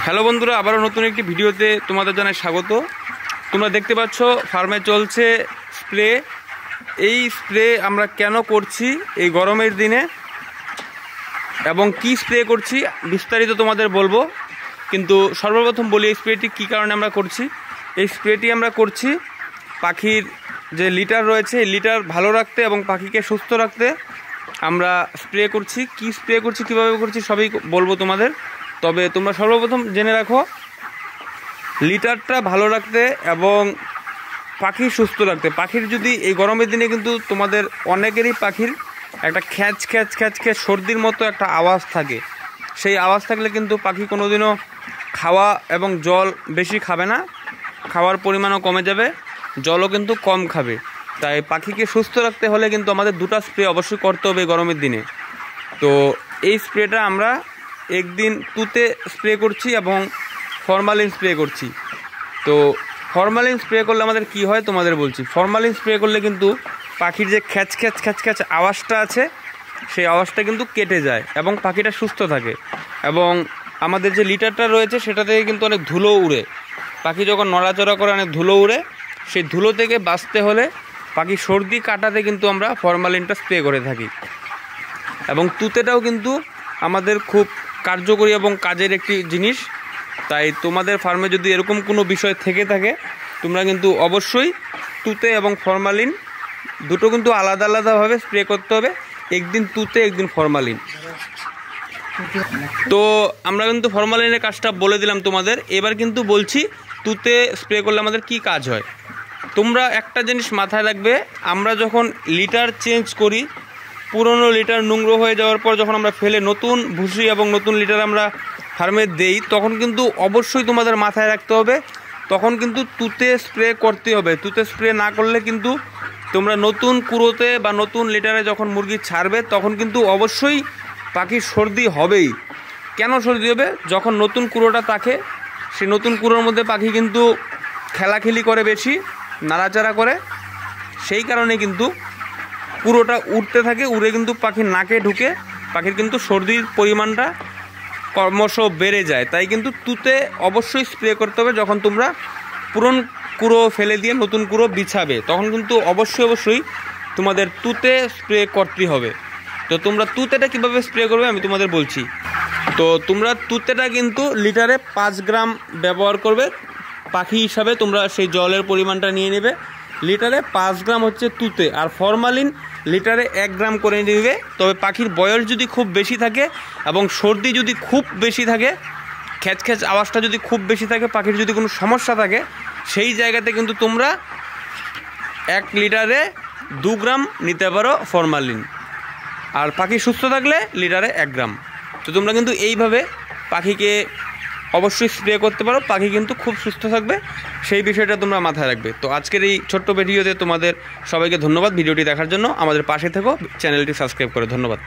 Hello বন্ধুরা, আবারও নতুন একটি ভিডিওতে তোমাদের জানাই স্বাগত। তোমরা দেখতে পাচ্ছ ফার্মে চলছে স্প্রে। এই স্প্রে আমরা কেন করছি এই গরমের দিনে এবং কি স্প্রে করছি বিস্তারিত তোমাদের বলবো, কিন্তু সর্বপ্রথম বলি এই স্প্রেটি কী কারণে আমরা করছি। এই স্প্রেটি আমরা করছি পাখির যে লিটার রয়েছে এই লিটার ভালো রাখতে এবং পাখিকে সুস্থ রাখতে আমরা স্প্রে করছি। কি স্প্রে করছি, কীভাবে করছি সবই বলবো তোমাদের। তবে তোমরা সর্বপ্রথম জেনে রাখো, লিটারটা ভালো রাখতে এবং পাখি সুস্থ রাখতে, পাখির যদি এই গরমের দিনে কিন্তু তোমাদের অনেকেরই পাখির একটা খ্যাচ খ্যাচ খ্যাচ খ্যাচ সর্দির মতো একটা আওয়াজ থাকে। সেই আওয়াজ থাকলে কিন্তু পাখি কোনোদিনও খাওয়া এবং জল বেশি খাবে না, খাওয়ার পরিমাণও কমে যাবে, জলও কিন্তু কম খাবে। তাই পাখিকে সুস্থ রাখতে হলে কিন্তু আমাদের দুটো স্প্রে অবশ্যই করতে হবে গরমের দিনে। তো এই স্প্রেটা আমরা একদিন তুতে স্প্রে করছি এবং ফরমালিন স্প্রে করছি। তো ফরমালিন স্প্রে করলে আমাদের কি হয় তোমাদের বলছি। ফরমালিন স্প্রে করলে কিন্তু পাখির যে খ্যাচ খ্যাচ খ্যাচ খ্যাচ আওয়াজটা আছে সেই আওয়াজটা কিন্তু কেটে যায় এবং পাখিটা সুস্থ থাকে। এবং আমাদের যে লিটারটা রয়েছে সেটা থেকে কিন্তু অনেক ধুলো উড়ে, পাখি যখন নড়াচড়া করে অনেক ধুলো উড়ে, সেই ধুলো থেকে বাঁচতে হলে পাখি সর্দি কাটাতে কিন্তু আমরা ফরমালিনটা স্প্রে করে থাকি। এবং তুতেটাও কিন্তু আমাদের খুব কার্যকরী এবং কাজের একটি জিনিস। তাই তোমাদের ফার্মে যদি এরকম কোনো বিষয় থেকে থাকে তোমরা কিন্তু অবশ্যই তুতে এবং ফরমালিন দুটো কিন্তু আলাদা আলাদাভাবে স্প্রে করতে হবে, একদিন তুতে একদিন ফরমালিন। তো আমরা কিন্তু ফরমালিনের কাজটা বলে দিলাম তোমাদের। এবার কিন্তু বলছি তুতে স্প্রে করলে আমাদের কি কাজ হয়। তোমরা একটা জিনিস মাথায় রাখবে, আমরা যখন লিটার চেঞ্জ করি, পুরনো লিটার নোংরা হয়ে যাওয়ার পর যখন আমরা ফেলে নতুন ভুসি এবং নতুন লিটার আমরা ফার্মে দেই, তখন কিন্তু অবশ্যই তোমাদের মাথায় রাখতে হবে তখন কিন্তু তুতে স্প্রে করতে হবে। তুতে স্প্রে না করলে কিন্তু তোমরা নতুন কুড়োতে বা নতুন লিটারে যখন মুরগি ছাড়বে তখন কিন্তু অবশ্যই পাখির সর্দি হবেই। কেন সর্দি হবে? যখন নতুন কুড়োটা থাকে সেই নতুন কুড়োর মধ্যে পাখি কিন্তু খেলাখেলি করে, বেশি নাড়াচাড়া করে, সেই কারণে কিন্তু কুড়োটা উঠতে থাকে, উড়ে কিন্তু পাখির নাকে ঢুকে পাখির কিন্তু সর্দির পরিমাণটা ক্রমশ বেড়ে যায়। তাই কিন্তু তুতে অবশ্যই স্প্রে করতে হবে। যখন তোমরা পুরনো কুড়ো ফেলে দিয়ে নতুন কুড়ো বিছাবে তখন কিন্তু অবশ্যই তোমাদের তুতে স্প্রে করতে হবে। তো তোমরা তুতেটা কীভাবে স্প্রে করবে আমি তোমাদের বলছি। তো তোমরা তুতেটা কিন্তু লিটারে 5 গ্রাম ব্যবহার করবে, পাখি হিসাবে তোমরা সেই জলের পরিমাণটা নিয়ে নেবে। লিটারে 5 গ্রাম হচ্ছে তুতে, আর ফরমালিন লিটারে 1 গ্রাম করে নেবে। তবে পাখির বয়স যদি খুব বেশি থাকে এবং সর্দি যদি খুব বেশি থাকে, খ্যাচ খ্যাচ আওয়াজটা যদি খুব বেশি থাকে, পাখির যদি কোনো সমস্যা থাকে, সেই জায়গাতে কিন্তু তোমরা 1 লিটারে 2 গ্রাম নিতে পারো ফরমালিন, আর পাখি সুস্থ থাকলে লিটারে 1 গ্রাম। তো তোমরা কিন্তু এইভাবে পাখিকে অবশ্যই স্প্রে করতে পারো, পাখি কিন্তু খুব সুস্থ থাকবে, সেই বিষয়টা তোমরা মাথায় রাখবে। তো আজকের এই ছোট্ট ভিডিওতে তোমাদের সবাইকে ধন্যবাদ ভিডিওটি দেখার জন্য। আমাদের পাশে থেকো, চ্যানেলটি সাবস্ক্রাইব করে। ধন্যবাদ।